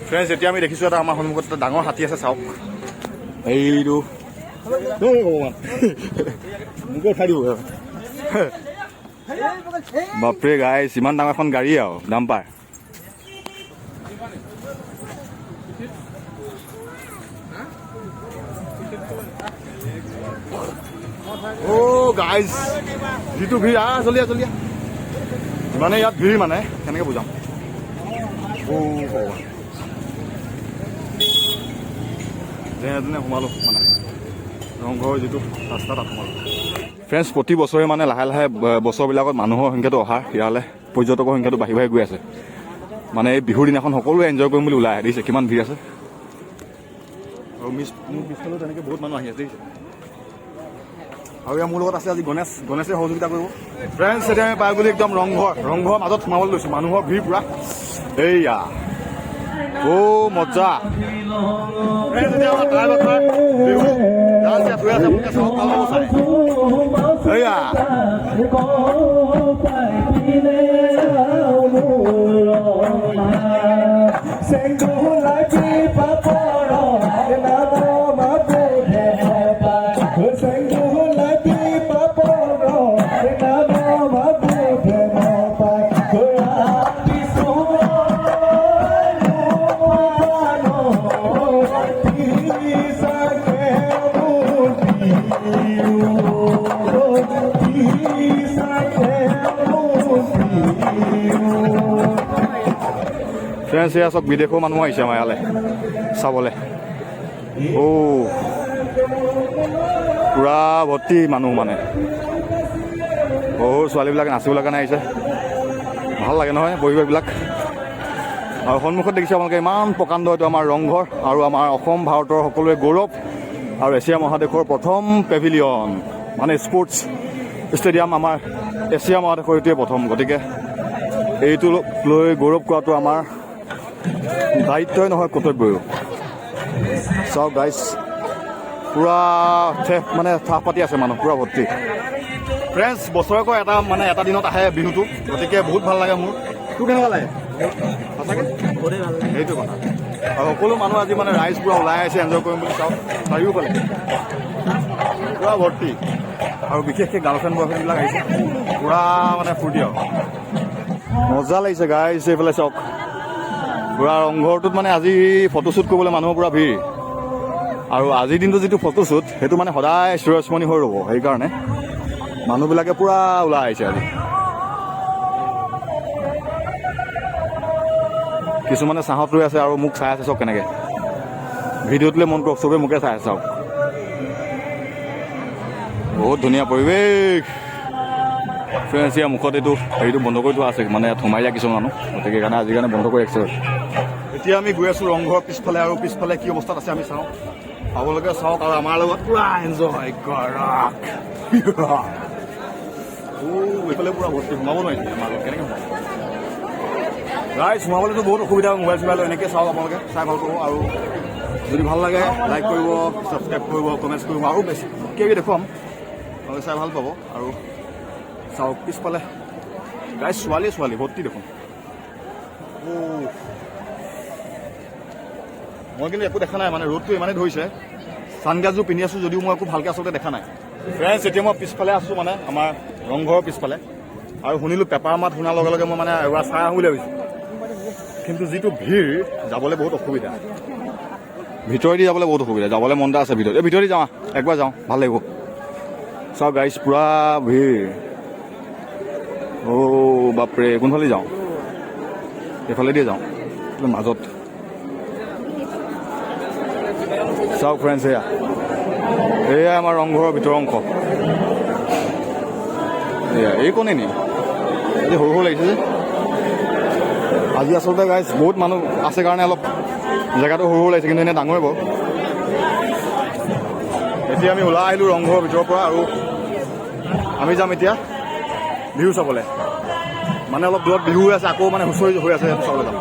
Friends এতিয়া আমি দেখিছোঁ এটা আমাৰ সন্মুখত এটা ডাঙৰ হাতী আছে চাওক এইটো ভগৱান মোকে উঠাই দিব বাপৰে গাইছ ইমান ডাঙৰ এখন গাড়ী আৰু ডাম্পাৰ অ' গাইজ যিটো ভিৰ জলিয়া মানে ইয়াত ভিৰ মানে কেনেকৈ বুজাম যেনে তেনে সোমালোঁ মানে ৰংঘৰৰ যিটো ৰাস্তা তাত সোমালোঁ ফ্ৰেণ্ডছ প্ৰতি বছৰে মানে লাহে লাহে বছৰবিলাকত মানুহৰ সংখ্যাটো অহাৰ ইয়ালৈ পৰ্যটকৰ সংখ্যাটো বাঢ়ি গৈ আছে মানে এই বিহুৰ দিনাখন সকলোৱে এনজয় কৰিম বুলি ওলাই আহে দেখিছে কিমান ভিৰ আছে আৰু মোৰ পিছফালেও তেনেকৈ বহুত মানুহ আহি আছে দেখিছে আৰু ইয়াৰ মোৰ লগত আছে আজি গণেশে সহযোগিতা কৰিব ফ্ৰেণ্ডছ এতিয়া আমি পাই গ'লো একদম ৰংঘৰৰ মাজত সোমাবলৈ লৈছোঁ মানুহৰ ভিৰ পূৰা এইয়া মজা এইয়া ফ্ৰেণ্ডছ এয়া চব বিদেশৰ মানুহ আহিছে আমাৰ ইয়ালৈ চাবলৈ পূৰা ভৰ্তি মানুহ মানে ছোৱালীবিলাকে নাচিবলৈ কাৰণে আহিছে ভাল লাগে নহয় পৰিৱেশবিলাক আৰু সন্মুখত দেখিছে আপোনালোকে ইমান প্ৰকাণ্ড এইটো আমাৰ ৰংঘৰ আৰু আমাৰ অসম ভাৰতৰ সকলোৱে গৌৰৱ আৰু এছিয়া মহাদেশৰ প্ৰথম পেভিলিয়ন মানে স্পৰ্টছ ষ্টেডিয়াম আমাৰ এছিয়া মহাদেশৰ এইটোৱে প্ৰথম গতিকে এইটো লৈ গৌৰৱ কৰাটো আমাৰ দায়িত্বই নহয় কৰ্তব্যও চাওক গাইজ পূৰা মানে থাপ পাতি আছে মানুহ পূৰা ভৰ্তি ফ্ৰেণ্ডছ বছৰেকৰ এটা দিনত আহে বিহুটো গতিকে বহুত ভাল লাগে মোৰ তোৰ কেনেকুৱা লাগে সঁচাকৈ সেইটো কথা আৰু সকলো মানুহ আজি মানে ৰাইজ পূৰা ওলাই আহিছে এনজয় কৰিম বুলি চাওক চাৰিওফালে পূৰা ভৰ্তি আৰু বিশেষকৈ গাৰ্লফ্ৰেণ্ড বয়ফ্ৰেণ্ডবিলাক আহিছে পূৰা মানে ফূৰ্তি আৰু মজা লাগিছে গাইজ এইফালে চাওক পূৰা ৰংঘৰটোত মানে আজি ফটোশ্বুট কৰিবলৈ মানুহৰ পূৰা ভিৰ আৰু আজিৰ দিনটো যিটো ফটোশ্বুট সেইটো মানে সদায় চিৰস্মৰণীয় হৈ ৰ'ব সেইকাৰণে মানুহবিলাকে পূৰা ওলাই আহিছে আজি কিছুমানে চাহত ৰৈ আছে আৰু মোক চাই আছে চাওক কেনেকৈ ভিডিঅ'টোলৈ মন কৰক চবেই মোকে চাই আছে চাওক বহুত ধুনীয়া পৰিৱেশ ফ্ৰেণ্ডছ ইয়াৰ মুখত এইটো হেৰিটো বন্ধ কৰি থোৱা আছে মানে ইয়াত সোমাই যায় কিছুমান মানুহ গতিকে সেইকাৰণে আজিৰ কাৰণে বন্ধ কৰি ৰাখিছে এতিয়া আমি গৈ আছোঁ ৰংঘৰৰ পিছফালে আৰু পিছফালে কি অৱস্থাত আছে আমি চাওঁ আপোনালোকে চাওক আৰু আমাৰ লগত পূৰা এনজয় কৰক এইফালে পূৰা ভৰ্তি সোমাব নোৱাৰিছে আমাৰ লগত কেনেকৈ সোমাব ৰাইজ সোমাবলৈতো বহুত অসুবিধা মোবাইল চোবাইল এনেকৈ চাওক আপোনালোকে চাই ভাল পাব আৰু যদি ভাল লাগে লাইক কৰিব ছাবস্ক্ৰাইব কৰিব কমেণ্টছ কৰিব আৰু বেছি কিবা দেখুৱাম আপোনালোকে চাই ভাল পাব আৰু চাওক পিছফালে গাইজ ছোৱালী ভৰ্তি দেখোন মই কিন্তু একো দেখা নাই মানে ৰ'দটো ইমানেই ধৰিছে ছানগ্লাছযোৰ পিন্ধি আছোঁ যদিও মই একো ভালকৈ আচলতে দেখা নাই ফ্ৰেণ্ডছ এতিয়া মই পিছফালে আছোঁ মানে আমাৰ ৰংঘৰৰ পিছফালে আৰু শুনিলোঁ পেপাৰ মাত শুনাৰ লগে লগে মই মানে এবাৰ চাই আহোঁ বুলি ভাবিছোঁ কিন্তু যিটো ভিৰ যাবলৈ বহুত অসুবিধা ভিতৰেদি যাবলৈ বহুত অসুবিধা যাবলৈ মন এটা আছে ভিতৰেদি যাওঁ একবাৰ যাওঁ ভাল লাগিব চাওক গাইজ পূৰা ভিৰ বাপৰে কোনফালে যাওঁ এইফালেদিয়ে যাওঁ মাজত চাওক ফ্ৰেণ্ডছ এয়া আমাৰ ৰংঘৰৰ ভিতৰৰ অংশ এয়া এই কোনে নি আজি সৰু লাগিছে যে আজি আচলতে গাইজ বহুত মানুহ আছে কাৰণে অলপ জেগাটো সৰু লাগিছে কিন্তু এনেই ডাঙৰে বাৰু এতিয়া আমি ওলাই আহিলোঁ ৰংঘৰৰ ভিতৰৰ পৰা আৰু আমি যাম এতিয়া বিহু চাবলৈ মানে অলপ দূৰত বিহু হৈ আছে আকৌ মানে হুঁচৰি হৈ আছে সেইটো চাবলৈ যাম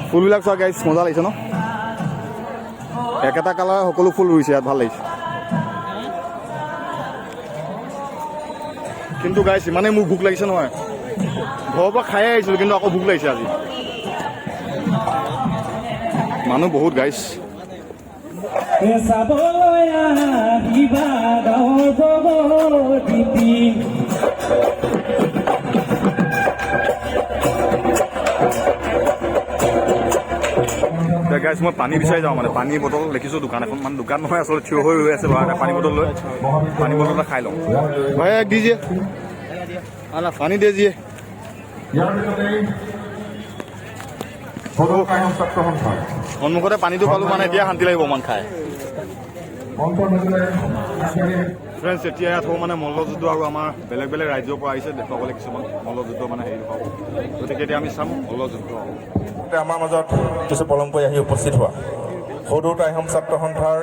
ফুলবিলাক চোৱা গাইজ মজা লাগিছে ন একেটা কালাৰ সকলো ফুল ৰুইছে ইয়াত ভাল লাগিছে কিন্তু গাইজ ইমানেই মোৰ ভোক লাগিছে নহয় ঘৰৰ পৰা খাই আহিছিলোঁ কিন্তু আকৌ ভোক লাগিছে আজি মানুহ বহুত গাইছ গাইছ মই পানী বিচাৰি যাওঁ মানে পানী বটল দেখিছোঁ দোকান এখন মানে দোকান নহয় আচলতে থিয় হৈ ৰৈ আছে ল'ৰা এটা পানী বটল লৈ পানী বটল এটা খাই লওঁ ভাই এক দিজিয়ে পানী দে জিয়ে সন্মুখতে পানীটো পালোঁ মানে এতিয়া শান্তি লাগিব অকণমান খাই ফ্ৰেণ্ডছ এতিয়া ইয়াত মানে মল্লযুদ্ধ আৰু আমাৰ বেলেগ বেলেগ ৰাজ্যৰ পৰা আহিছে দেখুৱাবলৈ কিছুমান মল্লযুদ্ধ মানে হেৰি পাব গতিকে এতিয়া আমি চাম মল্লযুদ্ধ আমাৰ মাজত কিছু পলমকৈ আহি উপস্থিত হোৱা সদৌত আহোম ছাত্ৰ সন্থাৰ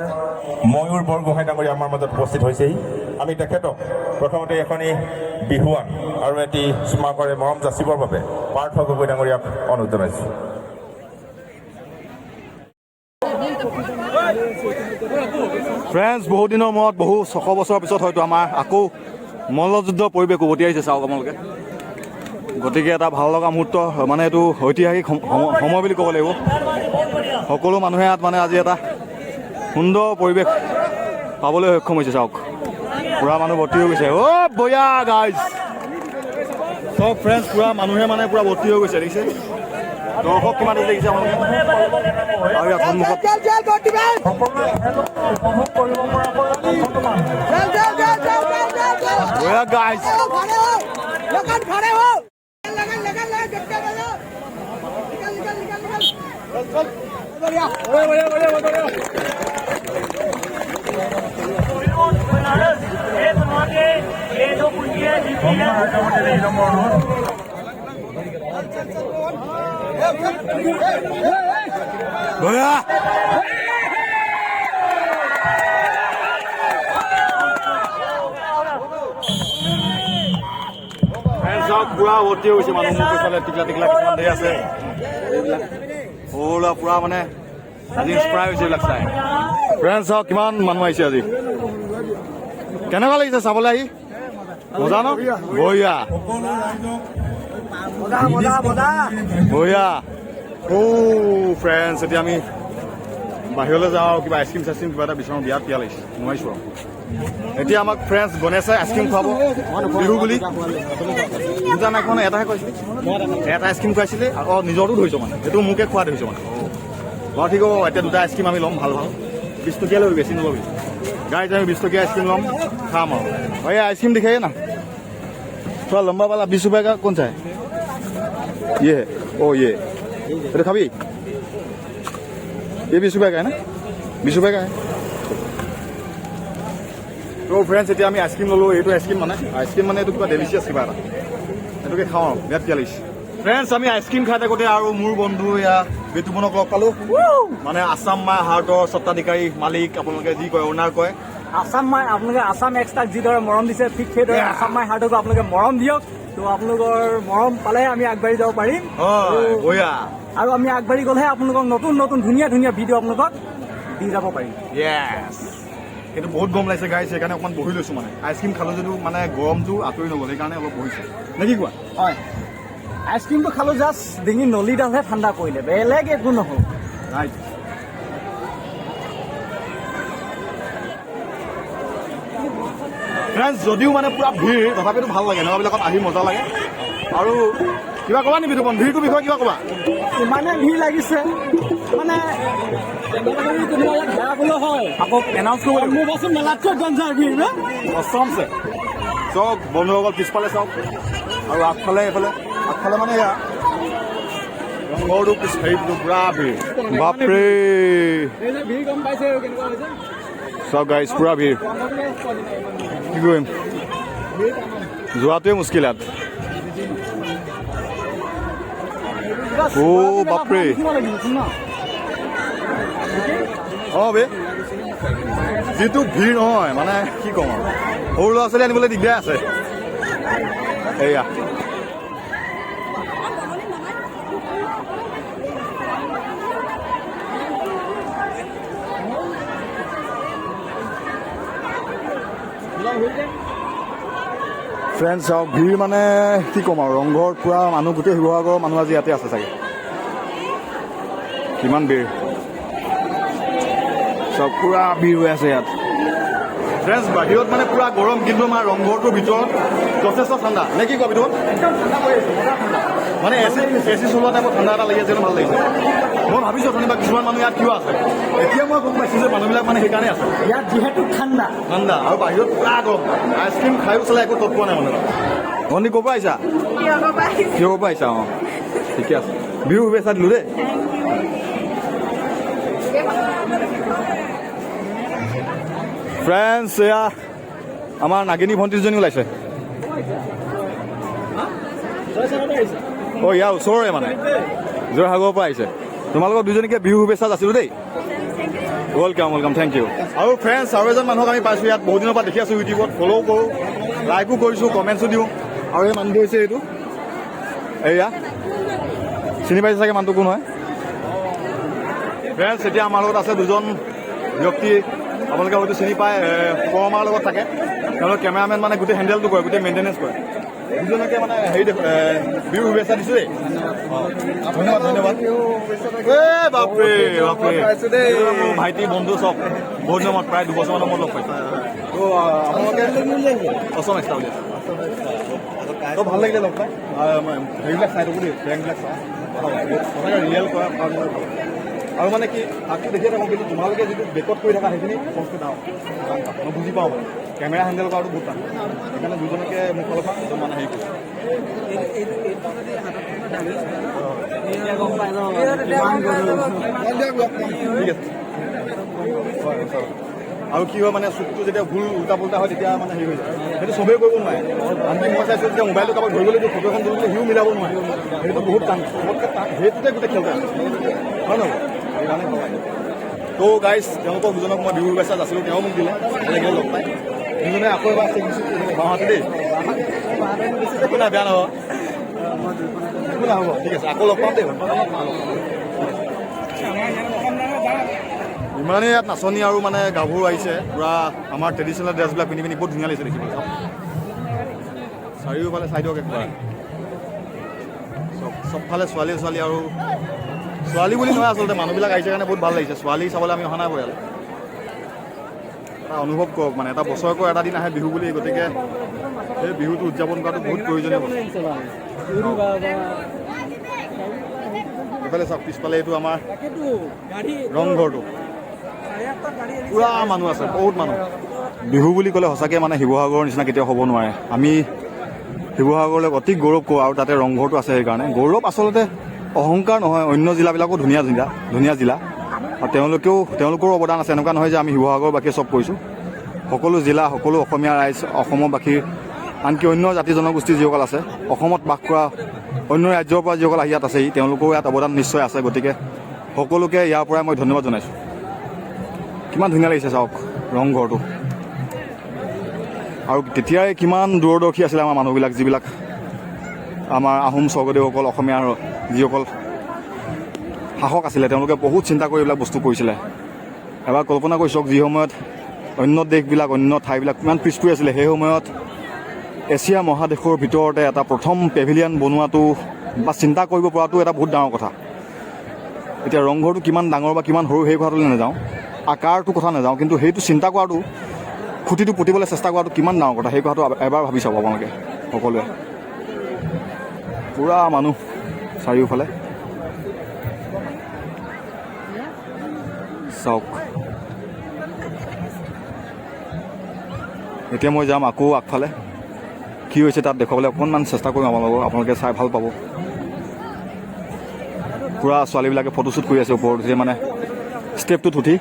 ময়ূৰ বৰগোহাঁই ডাঙৰীয়া আমাৰ মাজত উপস্থিত হৈছেহি আমি তেখেতক প্ৰথমতে এখনি বিহুৱান আৰু এটি স্মাৰকৰে মৰম যাচিবৰ বাবে পাৰ্থ গগৈ ডাঙৰীয়াক অনুৰোধ জনাইছোঁ ফ্ৰেণ্ডছ বহুত দিনৰ মূৰত বহু 600 বছৰৰ পিছত হয়তো আমাৰ আকৌ মল্লযুদ্ধ পৰিৱেশ উভতি আহিছে চাওক আপোনালোকে গতিকে এটা ভাল লগা মুহূৰ্ত মানে এইটো ঐতিহাসিক সময় বুলি ক'ব লাগিব সকলো মানুহে ইয়াত মানে আজি এটা সুন্দৰ পৰিৱেশ পাবলৈ সক্ষম হৈছে চাওক পুৰা মানুহ ভৰ্তি হৈ গৈছে অ' বয়া গাইজ চব ফ্ৰেণ্ডছ পুৰা মানুহে মানে পুৰা ভৰ্তি হৈ গৈছে দেখিছে দৰ্শক কিমান দেখিছে আপোনালোকে আৰু ইয়াত সন্মুখত বয়া গাইজ বয়া পুৰা ভৰ্তি হৈছে মানুহ মুখফালে টিকলা টিকলা কিছুমান ধেৰ আছে সৰু পুৰা মানে আজি ইনস্পায়াৰ হৈছে এইবিলাক চাই ফ্ৰেণ্ডছ চাওক কিমান মানুহ আহিছে আজি কেনেকুৱা লাগিছে চাবলৈ আহি মজা ন বঢ়িয়া বঢ়িয়া ফ্ৰেণ্ডছ এতিয়া আমি বাহিৰলৈ যাওঁ কিবা আইচক্ৰীম চাইচক্ৰীম কিবা এটা বিচাৰোঁ বিয়াত পিয়া লাগিছে নোৱাৰিছোঁ আৰু এতিয়া আমাক ফ্ৰেণ্ডছ গণেশে আইচক্ৰীম খুৱাব বিহু বুলি দুটা নাই খোৱা এটাহে কৈছিলে এটা আইচক্ৰীম খুৱাইছিলে আৰু নিজৰটো ধৰিছোঁ মানে সেইটো মোকে খোৱা ধৰিছোঁ মানে বাৰু ঠিক হ'ব এতিয়া দুটা আইচক্ৰীম আমি ল'ম ভাল ভাল 20 টকীয়া ল'বি বেছি নল'বি गाइस আমি 20 टकिया आइसक्रीम लम खाम भैया आइसक्रीम दिखाइए ना थोड़ा लंबा वाला 20 रुपए का कौन सा है ये है ओ ये खाबी ये 20 रुपए का है ना 20 रुपए का है तो फ्रेंड्स এতিয়া আমি আইসক্রিম ললো এইটো আইসক্রিম মানে এইটো কিবা ডেলিশিয়াস কিবা এটা এটোকে খাও বিৰাট কিয় লাগিছে ফ্ৰেন্ডস আমি আইসক্ৰিম খাই থাকোতে আৰু মোৰ বন্ধু এয়া বেতুবনক লগ পালো মানে আসাম মাই হাৰ্টৰ স্বত্বাধিকাৰী মালিক আপোনালোকে যি কয় ওনাৰ কয় আসাম মাই আপোনালোকে আসাম এক্সট্ৰাক যিদৰে মৰম দিছে ঠিক সেইদৰে আসাম মাই হাৰ্টকো আপোনালোকে মৰম দিয়ক তো আপোনালোকৰ মৰম পালে আমি আগবাঢ়ি যাব পাৰিম বঢ়িয়া আৰু আমি আগবাঢ়ি গ'লেহে আপোনালোকক নতুন নতুন ধুনীয়া ধুনীয়া ভিডিঅ' আপোনালোকক দি যাব পাৰিম ইয়েছ কিন্তু বহুত গৰম লাগিছে গাইছ সেইকাৰণে অকণমান বহি লৈছোঁ মানে আইচক্ৰীম খালোঁ যদিও মানে গৰমটো আঁতৰি নগ'ল সেইকাৰণে অলপ বহিছোঁ নে কি কোৱা হয় আইচক্ৰীমটো খালোঁ জাষ্ট ডিঙি নলীডালহে ঠাণ্ডা কৰিলে বেলেগ একো নহ'ল ৰাইট ফ্ৰেণ্ডছ যদিও মানে পুৰা ভিৰ তথাপিতো ভাল লাগে এনেকুৱাবিলাকত আহি মজা লাগে আৰু কিবা ক'বা নেকি বিতুপন ভিৰটোৰ বিষয়ে কিবা ক'বা ইমানে ভিৰ লাগিছে মানে হয় আকৌ এনাউন্স কৰিব মোৰচোন মেলাতকৈ গঞ্জাৰ ভিৰ ন অসমছে চব বন্ধুসকল পিছফালে চাওক আৰু আগফালে এইফালে মানে এয়া ৰংঘৰটো হেৰিটো পুৰা ভিৰ বাপৰে ভিৰ গম পাইছে কেনেকুৱা হৈছে চব গাইজ পুৰা ভিৰ কি কৰিম যোৱাটোৱে মুস্কিল ইয়াত বাপৰে বে যিটো ভিৰ নহয় মানে কি ক'ম আৰু সৰু ল'ৰা ছোৱালী আনিবলৈ দিগদাৰ আছে এয়া ফ্ৰেণ্ডছ চাওক ভিৰ মানে কি ক'ম আৰু ৰংঘৰত পূৰা মানুহ গোটেই শিৱসাগৰৰ মানুহ আজি ইয়াতে আছে চাগে কিমান ভিৰ চব পূৰা ভিৰ হৈ আছে ইয়াত ফ্ৰেণ্ডছ বাহিৰত মানে পূৰা গৰম কিন্তু আমাৰ ৰংঘৰটোৰ ভিতৰত যথেষ্ট ঠাণ্ডা নে কি কোৱা ভিতৰত মানে এ চি চলোৱা টাইপত ঠাণ্ডা এটা লাগি আছে ভাল লাগিছে মই ভাবিছোঁ অথনি বা কিছুমান মানুহ ইয়াত কিয় আছে এতিয়া মই গম পাইছোঁ যে মানুহবিলাক মানে সেইকাৰণে আছে ইয়াত যিহেতু ঠাণ্ডা আৰু বাহিৰত পূৰা গৰম আইচক্ৰীম খায়ো চালে একো তৎ পোৱা নাই মানে ভণ্টি ক'ৰ পৰা আহিছা কিহৰ পৰা আহিছা অঁ ঠিকে আছে বিহু শুভেচ্ছা দিলোঁ দেই ফ্ৰেণ্ডছ এয়া আমাৰ নাগিনী ভণ্টি দুজনী ওলাইছে অঁ ইয়াৰ ওচৰৰে মানে জয়সাগৰৰ পৰা আহিছে তোমালোকৰ দুজনীকে বিহু শুভেচ্ছা আছিলোঁ দেই ৱেলকাম ৱেলকাম থেংক ইউ আৰু ফ্ৰেণ্ডছ আৰু এজন মানুহক আমি পাইছোঁ ইয়াত বহুত দিনৰ পৰা দেখি আছোঁ ইউটিউবত ফ'ল' কৰোঁ লাইকো কৰিছোঁ কমেণ্টছো দিওঁ আৰু এই মানুহটো হৈছে এইটো এয়া চিনি পাইছে চাগে মানুহটো কোন হয় ফ্ৰেণ্ডছ এতিয়া আমাৰ লগত আছে দুজন ব্যক্তি আপোনালোকে হয়তো চিনি পায় পৰমাৰ লগত থাকে তেওঁলোক কেমেৰামেন মানে গোটেই হেণ্ডেলটো কৰে গোটেই মেইনটেনেঞ্চ কৰে দুজনকে মানে হেৰি বিহু শুভেচ্ছা দিছোঁ দেই ধন্যবাদ ধন্যবাদ বাপৰে বাপৰে মোৰ ভাইটি বন্ধু চব বহুত দিনৰ মূৰত প্ৰায় দুবছৰমানৰ মূৰত লগ পাইছোঁ ত' আপোনালোকে অসম এক্সট্ৰা উলিয়াইছে ত' ভাল লাগিলে লগ পাই হেৰিবিলাক চাই থাকোঁ দেই বেংকবিলাক চাওঁ সঁচাকৈ ৰিয়েল কৰা আৰু মানে কি আগটো দেখিয়ে থাকোঁ কিন্তু তোমালোকে যিটো বেকত কৰি থকা সেইখিনি বস্তু ডাঙৰ মই বুজি পাওঁ মানে কেমেৰা হেণ্ডেল কৰাটো বহুত টান সেইকাৰণে দুজনকে মোৰ ফালৰ পৰা একদম মানে হেৰি কৰিছোঁ ঠিক আছে আৰু কি হয় মানে চুকটো যেতিয়া ভুল উল্টা পুল্টা হয় তেতিয়া মানে হেৰি হৈ যায় সেইটো চবেই কৰিব নোৱাৰে আনকি মই চাইছোঁ যেতিয়া মোবাইলটো কাৰোবাক ধৰিবলৈ দিওঁ ফটো এখন তুলিবলৈ সিও মিলাব নোৱাৰে সেইটো বহুত টান চবতকৈ টান সেইটোতে গোটেই খেলতে আছে হয় নহয় সেইকাৰণে ভাল লাগে ত' গাইজ তেওঁলোকক দুজনক মই বিহু শুভেচ্ছা আছিলোঁ তেওঁ মোক দিলে এনেকৈ লগ পাই দুজনে আকৌ এবাৰ বাওঁহাতে দেই একো নাই বেয়া নহ'ব একো নহ'ব ঠিক আছে আকৌ লগ পাম দেই ইমানেই ইয়াত নাচনি আৰু মানে গাভৰু আহিছে পূৰা আমাৰ ট্ৰেডিশ্যনেল ড্ৰেছবিলাক পিন্ধি পিন্ধি বহুত ধুনীয়া লাগিছে দেখিবলৈ চাৰিওফালে চাই দিয়ক একবাৰ চবফালে ছোৱালী আৰু ছোৱালী বুলি নহয় আচলতে মানুহবিলাক আহিছে কাৰণে বহুত ভাল লাগিছে ছোৱালী চাবলৈ আমি অহা নাই পৰিয়াল এটা অনুভৱ কৰক মানে এটা বছৰকৰ এটা দিন আহে বিহু বুলি গতিকে সেই বিহুটো উদযাপন কৰাটো বহুত প্ৰয়োজনীয় বস্তু এইফালে চাওক পিছফালে এইটো আমাৰ ৰংঘৰটো পূৰা মানুহ আছে বহুত মানুহ বিহু বুলি ক'লে সঁচাকৈ মানে শিৱসাগৰৰ নিচিনা কেতিয়াও হ'ব নোৱাৰে আমি শিৱসাগৰলৈ অতি গৌৰৱ কৰোঁ আৰু তাতে ৰংঘৰটো আছে সেইকাৰণে গৌৰৱ আচলতে অহংকাৰ নহয় অন্য জিলাবিলাকো ধুনীয়া জিলা আৰু তেওঁলোকৰো অৱদান আছে এনেকুৱা নহয় যে আমি শিৱসাগৰবাসীয়ে চব কৰিছোঁ সকলো জিলা সকলো অসমীয়া ৰাইজ অসমৰ বাসীৰ আনকি অন্য জাতি জনগোষ্ঠী যিসকল আছে অসমত বাস কৰা অন্য ৰাজ্যৰ পৰা যিসকল আহি ইয়াত আছেহি তেওঁলোকৰো ইয়াত অৱদান নিশ্চয় আছে গতিকে সকলোকে ইয়াৰ পৰাই মই ধন্যবাদ জনাইছোঁ কিমান ধুনীয়া লাগিছে চাওক ৰংঘৰটো আৰু তেতিয়াই কিমান দূৰদৰ্শী আছিলে আমাৰ মানুহবিলাক যিবিলাক আমাৰ আহোম স্বৰ্গদেউসকল অসমীয়াৰ যিসকল শাসক আছিলে তেওঁলোকে বহুত চিন্তা কৰি এইবিলাক বস্তু কৰিছিলে এবাৰ কল্পনা কৰি চাওক যি সময়ত অন্য দেশবিলাক অন্য ঠাইবিলাক কিমান পিছ পৰি আছিলে সেই সময়ত এছিয়া মহাদেশৰ ভিতৰতে এটা প্ৰথম পেভিলিয়ন বনোৱাটো বা চিন্তা কৰিব পৰাটো এটা বহুত ডাঙৰ কথা এতিয়া ৰংঘৰটো কিমান ডাঙৰ বা কিমান সৰু সেই কথাটোলৈ নাযাওঁ আকাৰটো কথা নাযাওঁ কিন্তু সেইটো চিন্তা কৰাটো খুঁটিটো পুতিবলৈ চেষ্টা কৰাটো কিমান ডাঙৰ কথা সেই কথাটো এবাৰ ভাবি চাব আপোনালোকে সকলোৱে পূৰা মানুহ চাৰিওফালে চাওক এতিয়া মই যাম আকৌ আগফালে কি হৈছে তাত দেখুৱাবলৈ অকণমান চেষ্টা কৰিম আপোনালোকে চাই ভাল পাব পূৰা ছোৱালীবিলাকে ফটোশ্বুট কৰি আছে ওপৰত উঠি মানে ষ্টেপটোত উঠি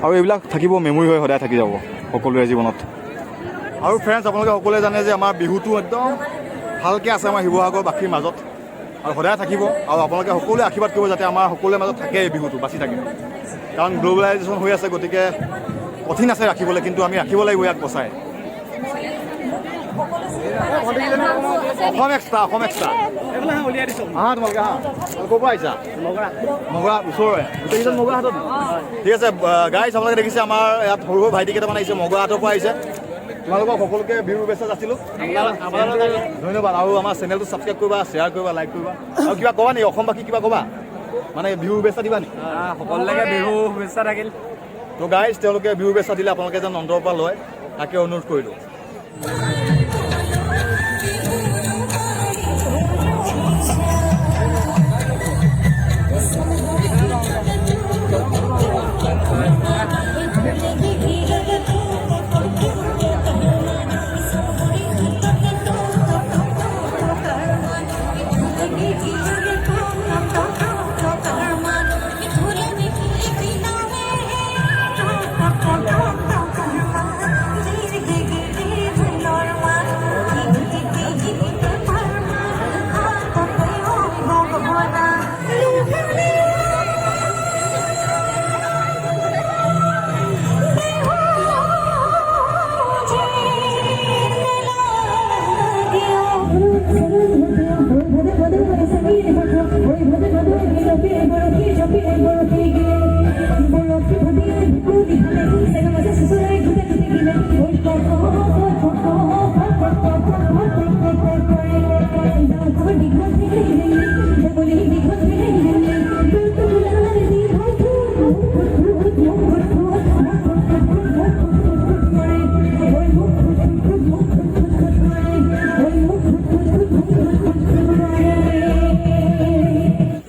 আৰু এইবিলাক থাকিব মেমৰি হৈ সদায় থাকি যাব সকলোৰে জীৱনত আৰু ফ্ৰেণ্ডছ আপোনালোকে সকলোৱে জানে যে আমাৰ বিহুটো একদম ভালকৈ আছে আমাৰ শিৱসাগৰবাসীৰ মাজত আৰু সদায় থাকিব আৰু আপোনালোকে সকলোৱে আশীৰ্বাদ কৰিব যাতে আমাৰ সকলোৰে মাজত থাকে এই বিহুটো বাচি থাকে কাৰণ গ্ল'বেলাইজেশ্যন হৈ আছে গতিকে কঠিন আছে ৰাখিবলৈ কিন্তু আমি ৰাখিব লাগিব ইয়াক বচাই অসম এক্সট্ৰা তোমালোকে ক'ৰ পৰা আহিছা মগৰা ওচৰৰে গোটেইকেইজন মগৰা হাতত ঠিক আছে গাইজ আপোনালোকে দেখিছে আমাৰ ইয়াত সৰু সৰু ভাইটি কেইটামান আহিছে মগৰা হাতৰ পৰা আহিছে তোমালোকক সকলোকে বিহু শুভেচ্ছা যাচিলোঁ। ধন্যবাদ। আৰু আমাৰ চেনেলটো ছাবস্ক্ৰাইব কৰিবা, শ্বেয়াৰ কৰিবা, লাইক কৰিবা। আৰু কিবা ক'বা নেকি অসমবাসী কিবা ক'বা মানে বিহু শুভেচ্ছা দিবা নেকি? সকলোকে বিহু শুভেচ্ছা থাকিল। তো গাইজ তেওঁলোকে বিহু শুভেচ্ছা দিলে আপোনালোকে যেন অন্তৰৰ পৰা লয় তাকে অনুৰোধ কৰিলোঁ।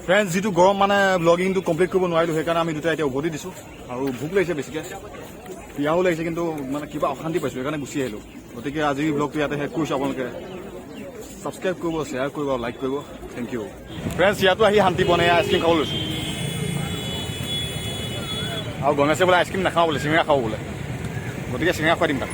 ফ্ৰেণ্ডছ, যিটো গৰম মানে ব্লগিংটো কমপ্লিট কৰিব নোৱাৰিলোঁ, সেইকাৰণে আমি দুটাই এতিয়া উভতি দিছোঁ। আৰু ভোক লাগিছে বেছিকৈ, পিয়াও লাগিছে, কিন্তু মানে কিবা অশান্তি পাইছোঁ, সেইকাৰণে গুচি আহিলোঁ। গতিকে আজিৰ ব্লগটো ইয়াতে শেষ কৰিছোঁ। আপোনালোকে ছাবস্ক্ৰাইব কৰিব, শ্বেয়াৰ কৰিব, লাইক কৰিব। Thank you friends. ইয়াতো আহি শান্তি বনাই আইচক্ৰীম খাব লৈছোঁ। আৰু গণেশে বোলে আইচক্ৰীম নাখাওঁ বোলে, চিঙৰা খাব বোলে। গতিকে চিঙৰা খুৱাই দিম তাক।